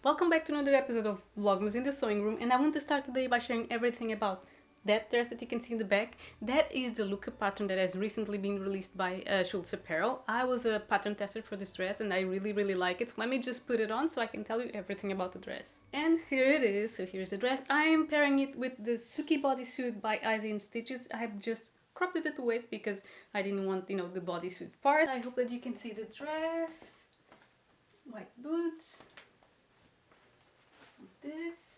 Welcome back to another episode of Vlogmas in the sewing room, and I want to start today by sharing everything about that dress that you can see in the back. That is the Lucca pattern that has recently been released by Schultz Apparel. I was a pattern tester for this dress and I really like it, so let me just put it on so I can tell you everything about the dress. And here it is, so here's the dress. I am pairing it with the Suki Bodysuit by Easy in Stitches. I have just cropped it at the waist because I didn't want, the bodysuit part. I hope that you can see the dress. White boots. This.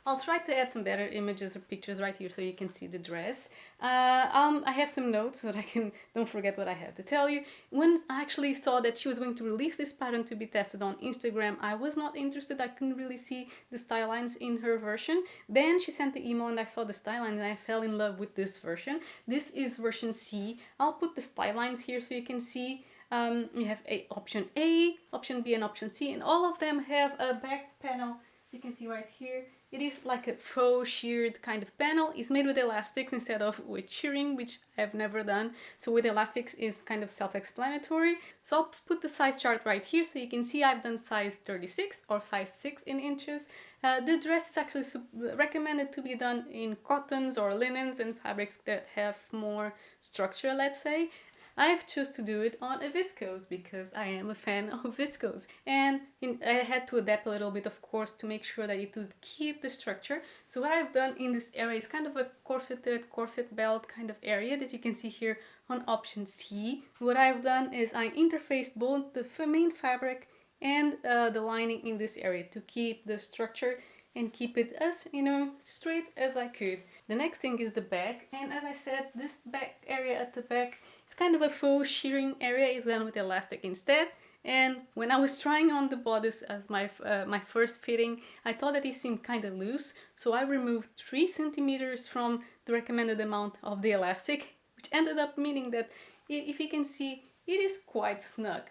I'll try to add some better images or pictures right here so you can see the dress. I have some notes so that I don't forget what I have to tell you. When I actually saw that she was going to release this pattern to be tested on Instagram, I was not interested. I couldn't really see the style lines in her version. Then she sent the email and I saw the style lines and I fell in love with this version. This is version C. I'll put the style lines here so you can see. You have option A, option B and option C, and all of them have a back panel. You can see right here, it is like a faux sheared kind of panel. It's made with elastics instead of with shearing, which I've never done. So with elastics is kind of self-explanatory. So I'll put the size chart right here so you can see I've done size 36 or size 6 in inches. The dress is actually recommended to be done in cottons or linens and fabrics that have more structure, let's say. I've chosen to do it on a viscose because I am a fan of viscose, and I had to adapt a little bit, of course, to make sure that it would keep the structure. So what I've done in this area is kind of a corset belt kind of area that you can see here on option C. What I've done is I interfaced both the main fabric and the lining in this area to keep the structure and keep it as, straight as I could. The next thing is the back, and as I said, this back area at the back is kind of a faux shearing area. It's done with elastic instead. And when I was trying on the bodice as my first fitting, I thought that it seemed kind of loose, so I removed 3 centimeters from the recommended amount of the elastic, which ended up meaning that, if you can see, it is quite snug.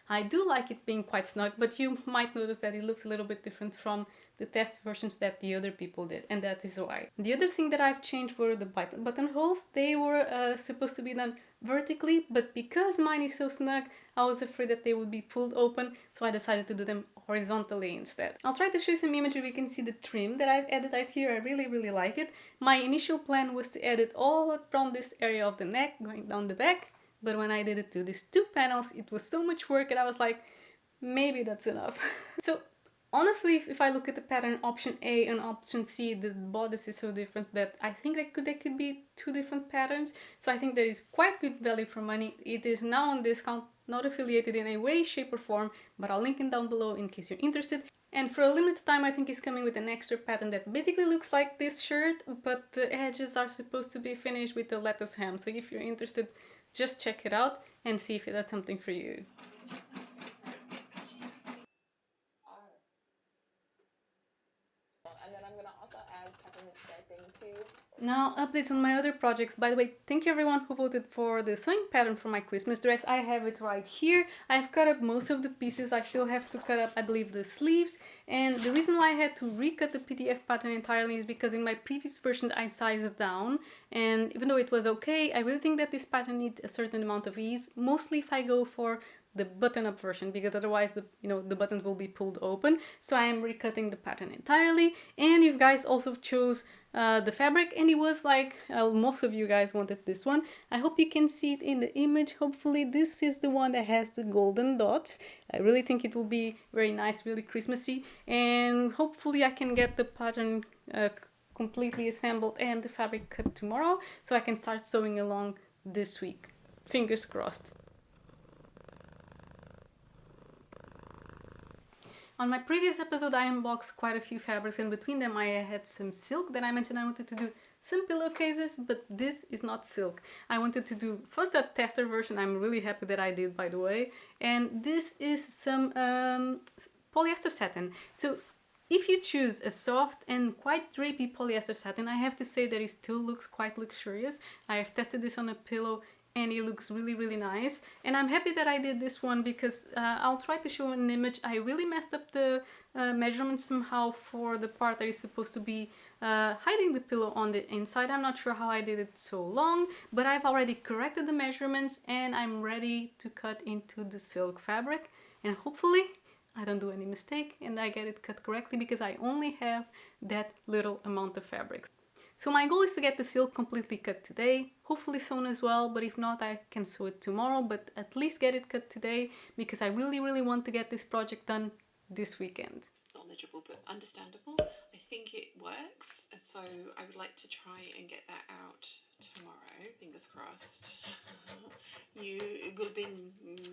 I do like it being quite snug, but you might notice that it looks a little bit different from the test versions that the other people did, and that is why. The other thing that I've changed were the buttonholes. They were supposed to be done vertically, but because mine is so snug, I was afraid that they would be pulled open, so I decided to do them horizontally instead. I'll try to show you some imagery. We can see the trim that I've added right here. I really like it. My initial plan was to add it all around this area of the neck, going down the back. But when I did it to these 2 panels, it was so much work and I was like, maybe that's enough. So honestly, if I look at the pattern option A and option C, the bodice is so different that I think they could be 2 different patterns. So I think there is quite good value for money. It is now on discount, not affiliated in any way, shape or form, but I'll link it down below in case you're interested. And for a limited time, I think it's coming with an extra pattern that basically looks like this shirt, but the edges are supposed to be finished with the lettuce hem. So if you're interested, just check it out and see if that's something for you. And then I'm going to also add peppermint striping too. Now, updates on my other projects. By the way, thank you everyone who voted for the sewing pattern for my Christmas dress. I have it right here. I've cut up most of the pieces. I still have to cut up, I believe, the sleeves. And the reason why I had to recut the PDF pattern entirely is because in my previous version I sized down. And even though it was okay, I really think that this pattern needs a certain amount of ease. Mostly if I go for the button-up version, because otherwise the buttons will be pulled open. So I am recutting the pattern entirely. And you guys also chose the fabric, and it was like most of you guys wanted this one. I hope you can see it in the image. Hopefully this is the one that has the golden dots. I really think it will be very nice, really Christmassy, and hopefully I can get the pattern completely assembled and the fabric cut tomorrow so I can start sewing along this week. Fingers crossed. On my previous episode, I unboxed quite a few fabrics, and between them I had some silk that I mentioned I wanted to do some pillowcases, but this is not silk. I wanted to do first a tester version. I'm really happy that I did, by the way. And this is some polyester satin. So if you choose a soft and quite drapey polyester satin, I have to say that it still looks quite luxurious. I have tested this on a pillow and it looks really nice, and I'm happy that I did this one because I'll try to show an image. I really messed up the measurements somehow for the part that is supposed to be hiding the pillow on the inside. I'm not sure how I did it so long, but I've already corrected the measurements and I'm ready to cut into the silk fabric, and hopefully I don't do any mistake and I get it cut correctly because I only have that little amount of fabric. So my goal is to get the silk completely cut today, hopefully sewn as well, but if not I can sew it tomorrow, but at least get it cut today because I really want to get this project done this weekend. Knowledgeable but understandable. I think it works, so I would like to try and get that out tomorrow, fingers crossed. It will be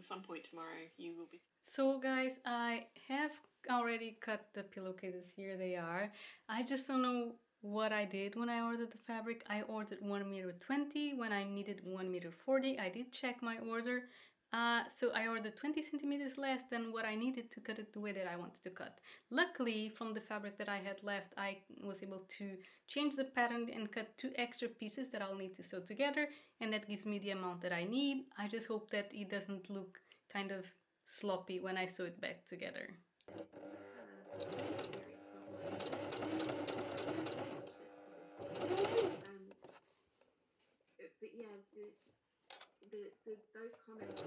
some point tomorrow. You will be. So guys, I have already cut the pillowcases. Here they are. I just don't know what I did when I ordered the fabric. I ordered 1m20 when I needed 1m40. I did check my order. So I ordered 20 centimeters less than what I needed to cut it the way that I wanted to cut. Luckily, from the fabric that I had left, I was able to change the pattern and cut 2 extra pieces that I'll need to sew together, and that gives me the amount that I need. I just hope that it doesn't look kind of sloppy when I sew it back together. But yeah, those comments.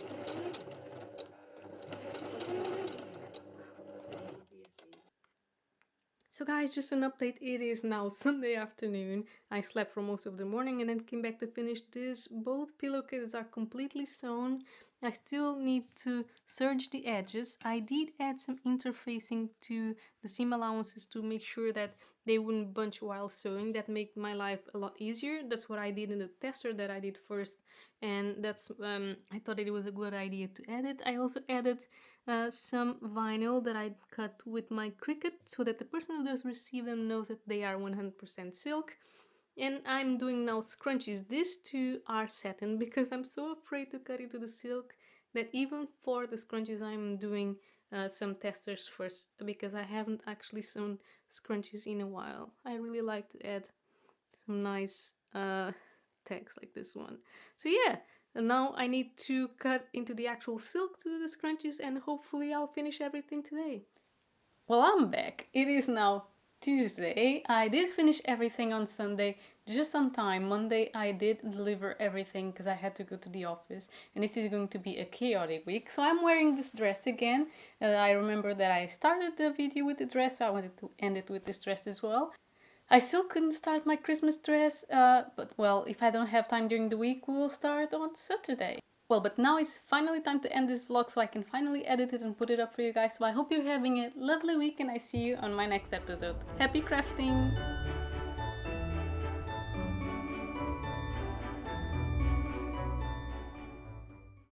So guys, just an update, it is now Sunday afternoon. I slept for most of the morning and then came back to finish this. Both pillowcases are completely sewn. I still need to serge the edges. I did add some interfacing to the seam allowances to make sure that they wouldn't bunch while sewing. That made my life a lot easier. That's what I did in the tester that I did first, and that's I thought it was a good idea to add it. I also added some vinyl that I cut with my Cricut so that the person who does receive them knows that they are 100% silk. And I'm doing now scrunchies. These two are satin because I'm so afraid to cut into the silk that even for the scrunchies I'm doing some testers first because I haven't actually sewn scrunchies in a while. I really like to add some nice tags like this one. So yeah, and now I need to cut into the actual silk to do the scrunchies and hopefully I'll finish everything today. Well, I'm back. It is now Tuesday. I did finish everything on Sunday just on time. Monday I did deliver everything because I had to go to the office and this is going to be a chaotic week. So I'm wearing this dress again. I remember that I started the video with the dress, so I wanted to end it with this dress as well. I still couldn't start my Christmas dress, but well, if I don't have time during the week, we'll start on Saturday. Well, but now it's finally time to end this vlog so I can finally edit it and put it up for you guys. So I hope you're having a lovely week and I see you on my next episode. Happy crafting!